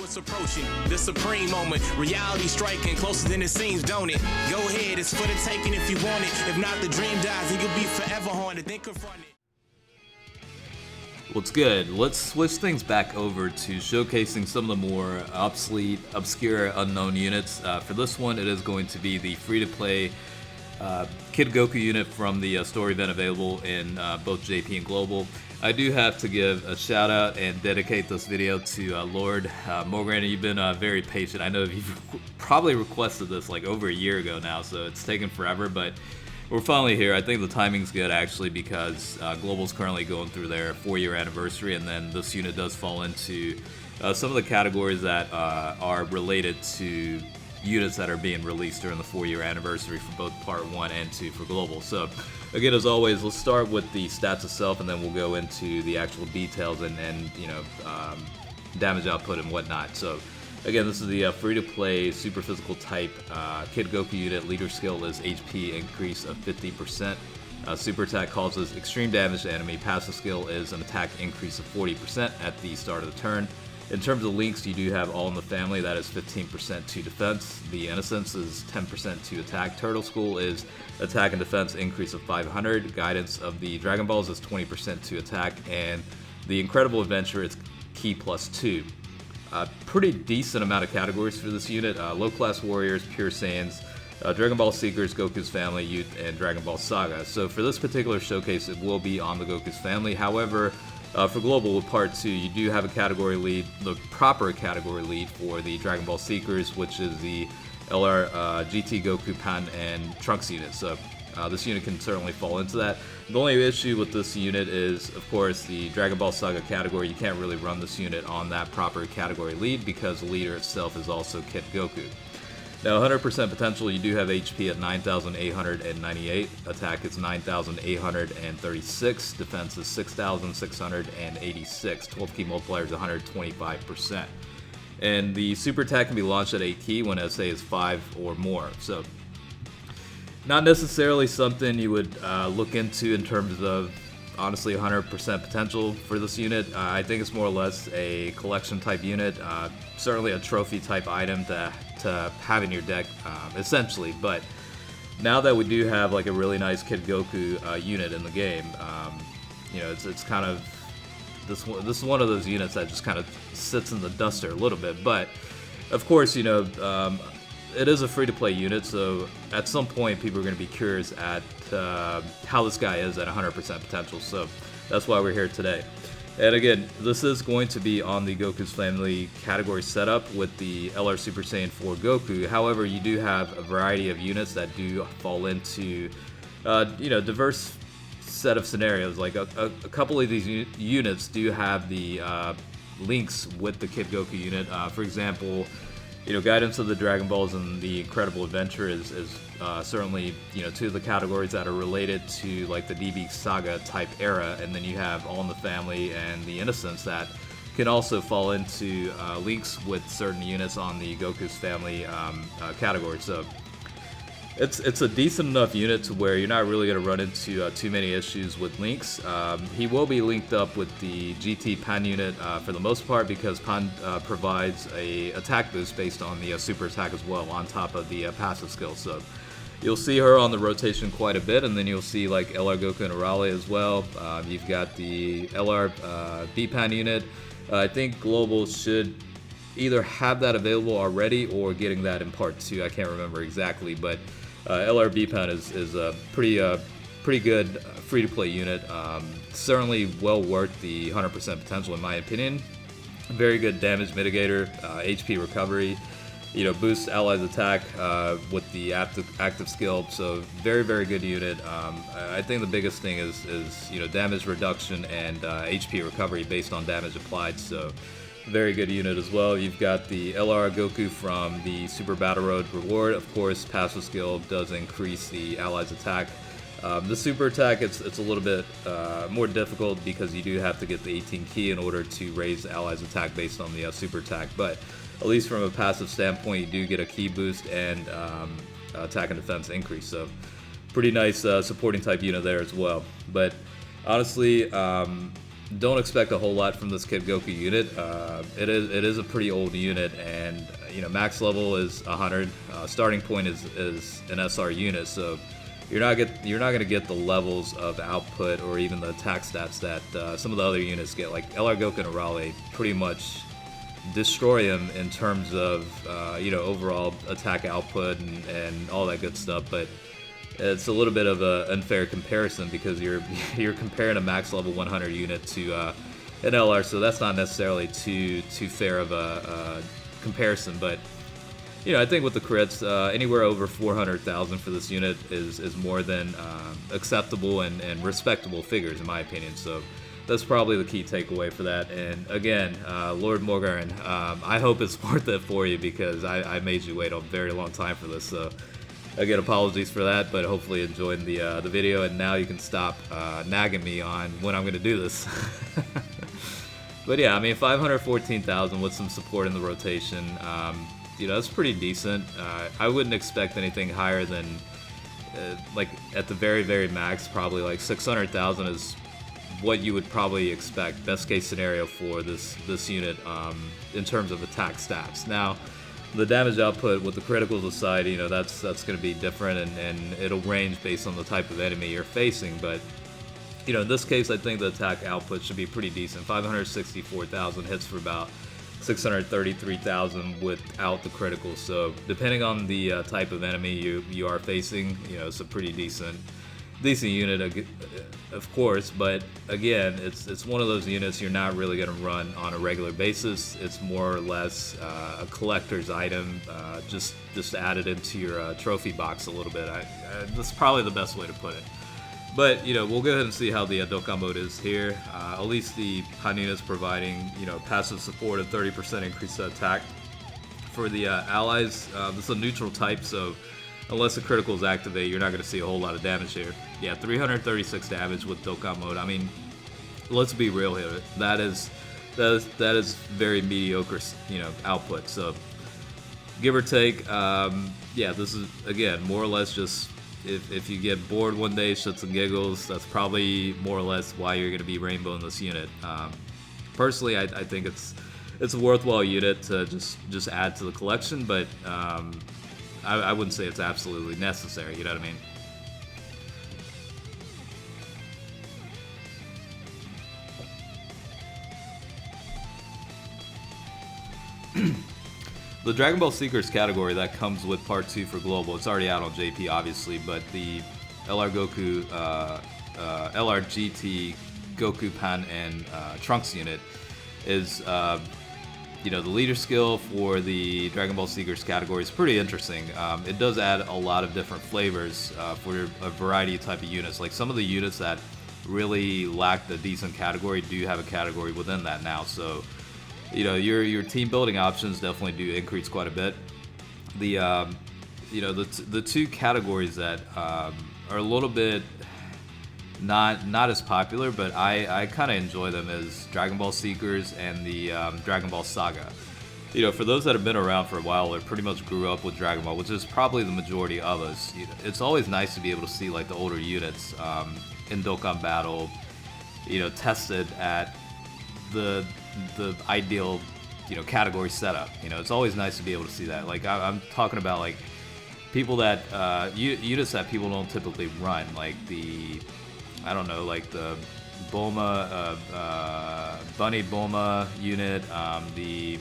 it's approaching the supreme moment. Reality striking closer than it seems, don't it? Go ahead, it's for the taking if you want it. If not, the dream dies and you'll be forever haunted. Then confront it. What's good? Let's switch things back over to showcasing some of the more obsolete, obscure, unknown units. For this one, it is going to be the free-to-play Kid Goku unit from the story event available in both JP and Global. I do have to give a shout out and dedicate this video to Lord Morgan. You've been very patient. I know you've probably requested this like over a year ago now, so it's taken forever, but we're finally here. I think the timing's good actually because Global's currently going through their 4-year anniversary, and then this unit does fall into some of the categories that are related to units that are being released during the 4-year anniversary for both Part 1 and 2 for Global. So again, as always, let's start with the stats itself, and then we'll go into the actual details and you know, damage output and whatnot. So again, this is the free-to-play super physical type Kid Goku unit. Leader skill is HP increase of 50%. Super attack causes extreme damage to enemy. Passive skill is an attack increase of 40% at the start of the turn. In terms of links, you do have All in the Family, that is 15% to defense. The Innocence is 10% to attack. Turtle School is attack and defense increase of 500. Guidance of the Dragon Balls is 20% to attack. And the Incredible Adventure is Ki +2. Pretty decent amount of categories for this unit. Low Class Warriors, Pure Saiyans, Dragon Ball Seekers, Goku's Family, Youth, and Dragon Ball Saga. So for this particular showcase, it will be on the Goku's Family. However, for Global with Part 2, you do have a category lead, the proper category lead for the Dragon Ball Seekers, which is the LR GT Goku Pan and Trunks unit. So this unit can certainly fall into that. The only issue with this unit is, of course, the Dragon Ball Saga category. You can't really run this unit on that proper category lead because the leader itself is also Kid Goku. Now, 100% potential, you do have HP at 9,898, attack is 9,836, defense is 6,686, 12 Ki Multiplier is 125%. And the super attack can be launched at 8 Ki when SA is 5 or more. So, not necessarily something you would look into in terms of, honestly, 100% potential for this unit. I think it's more or less a collection type unit, certainly a trophy type item to have in your deck, essentially. But now that we do have like a really nice Kid Goku unit in the game, you know, it's kind of this is one of those units that just kind of sits in the duster a little bit. But of course, you know, it is a free-to-play unit, so at some point people are going to be curious at how this guy is at 100% potential. So that's why we're here today. And again, this is going to be on the Goku's Family category setup with the LR Super Saiyan 4 Goku. However, you do have a variety of units that do fall into, you know, diverse set of scenarios. Like a couple of these units do have the links with the Kid Goku unit. For example, you know, Guidance of the Dragon Balls and the Incredible Adventure is certainly, you know, two of the categories that are related to like the DB Saga type era, and then you have All in the Family and the Innocence that can also fall into links with certain units on the Goku's Family category. So it's a decent enough unit to where you're not really going to run into too many issues with links. He will be linked up with the GT Pan unit for the most part because Pan provides a attack boost based on the super attack as well on top of the passive skill. So you'll see her on the rotation quite a bit, and then you'll see like LR Goku and Arale as well. You've got the LR B-Pan unit. I think Global should either have that available already or getting that in Part 2. I can't remember exactly, but LR B-Pan is a pretty good free-to-play unit. Certainly well worth the 100% potential in my opinion. Very good damage mitigator, HP recovery, you know, boosts allies attack with the active skill. So very good unit. I think the biggest thing is you know, damage reduction and HP recovery based on damage applied. So very good unit as well. You've got the LR Goku from the Super Battle Road reward. Of course, passive skill does increase the allies attack. The super attack, it's a little bit more difficult because you do have to get the 18 Ki in order to raise the allies attack based on the super attack. But at least from a passive standpoint, you do get a Ki boost and attack and defense increase. So pretty nice supporting type unit there as well. But honestly, don't expect a whole lot from this Kid Goku unit. It is a pretty old unit, and max level is 100. Starting point is an SR unit, so you're not gonna get the levels of output or even the attack stats that some of the other units get. Like LR Goku and Arale pretty much destroy him in terms of overall attack output and all that good stuff, but it's a little bit of an unfair comparison because you're comparing a max level 100 unit to an LR, so that's not necessarily too fair of a comparison. But I think with the crits, anywhere over 400,000 for this unit is more than acceptable and respectable figures in my opinion. So that's probably the key takeaway for that. And again, Lord Morgarin, I hope it's worth it for you because I made you wait a very long time for this. So again, apologies for that, but hopefully you enjoyed the video, and now you can stop nagging me on when I'm going to do this. But yeah, I mean, 514,000 with some support in the rotation, that's pretty decent. I wouldn't expect anything higher than, like, at the very, very max, probably like 600,000 is what you would probably expect, best case scenario for this unit in terms of attack stats. Now, the damage output with the criticals aside, that's going to be different, and it'll range based on the type of enemy you're facing. But in this case, I think the attack output should be pretty decent. 564,000 hits for about 633,000 without the criticals. So depending on the type of enemy you are facing, it's a pretty decent unit, of course, but again, it's one of those units you're not really going to run on a regular basis. It's more or less a collector's item, just added into your trophy box a little bit. That's probably the best way to put it. But we'll go ahead and see how the Dokkan mode is here. At least the Hanun is providing passive support of 30% increased attack for the allies. This is a neutral type, so unless the criticals activate, you're not going to see a whole lot of damage here. Yeah, 336 damage with Dokkan mode. I mean, let's be real here. That is very mediocre, output. So, give or take, yeah, this is again more or less just if you get bored one day, shits and giggles. That's probably more or less why you're going to be rainbowing this unit. Personally, I think it's a worthwhile unit to just add to the collection, but I wouldn't say it's absolutely necessary, you know what I mean? The Dragon Ball Seekers category that comes with Part 2 for Global, it's already out on JP obviously, but the LR Goku, LR GT, Goku Pan, and Trunks unit is the leader skill for the Dragon Ball Seekers category is pretty interesting. It does add a lot of different flavors for a variety of type of units. Like some of the units that really lacked a decent category do have a category within that now. So, your team building options definitely do increase quite a bit. The two categories that are a little bit not as popular, but I kind of enjoy them as Dragon Ball Seekers and the Dragon Ball Saga. For those that have been around for a while or pretty much grew up with Dragon Ball, which is probably the majority of us, it's always nice to be able to see like the older units in Dokkan Battle, tested at the ideal category setup. It's always nice to be able to see that. Like I'm talking about like people that units that people don't typically run, like the Bulma, Bunny Bulma unit, the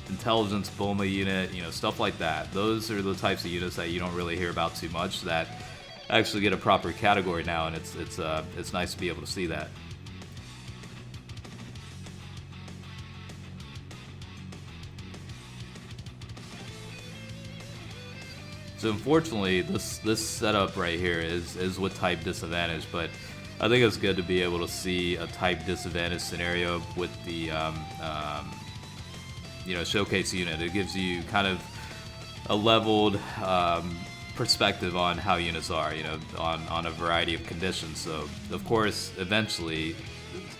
Intelligence Bulma unit, stuff like that. Those are the types of units that you don't really hear about too much that actually get a proper category now, and it's nice to be able to see that. So unfortunately, this setup right here is with type disadvantage, but I think it's good to be able to see a type disadvantage scenario with the showcase unit. It gives you kind of a leveled perspective on how units are, on a variety of conditions. So of course, eventually,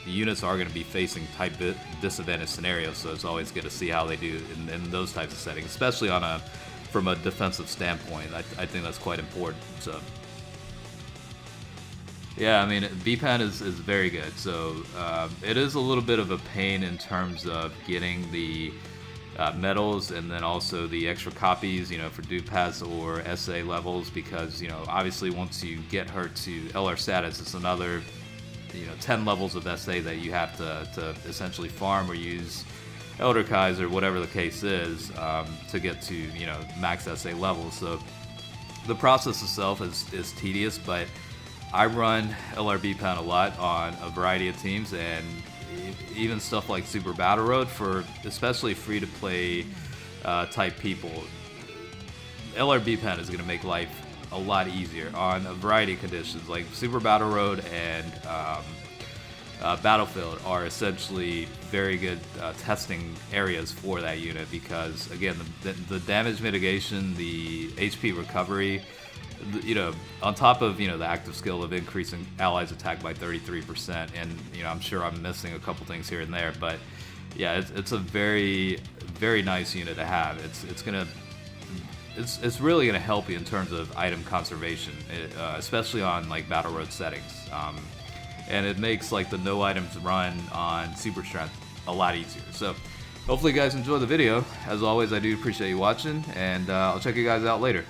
the units are going to be facing type disadvantage scenarios. So it's always good to see how they do in those types of settings, especially from a defensive standpoint. I think that's quite important. So. Yeah, I mean, VPAN is very good. So it is a little bit of a pain in terms of getting the medals and then also the extra copies, you know, for Duke Pass or SA levels, because, you know, obviously once you get her to LR status, it's another, you know, 10 levels of SA that you have to essentially farm or use Elder Kais or whatever the case is to get to, you know, max SA levels. So the process itself is tedious, but I run LRB Pan a lot on a variety of teams, and even stuff like Super Battle Road for especially free-to-play type people. LRB Pan is going to make life a lot easier on a variety of conditions. Like Super Battle Road and Battlefield are essentially very good testing areas for that unit, because again, the damage mitigation, the HP recovery, you know, on top of, you know, the active skill of increasing allies attack by 33%, and, you know, I'm sure I'm missing a couple things here and there, but yeah, it's a very nice unit to have. It's really gonna help you in terms of item conservation, especially on like Battle Road settings, and it makes like the no items run on super strength a lot easier. So hopefully you guys enjoy the video. As always, I do appreciate you watching, and I'll check you guys out later.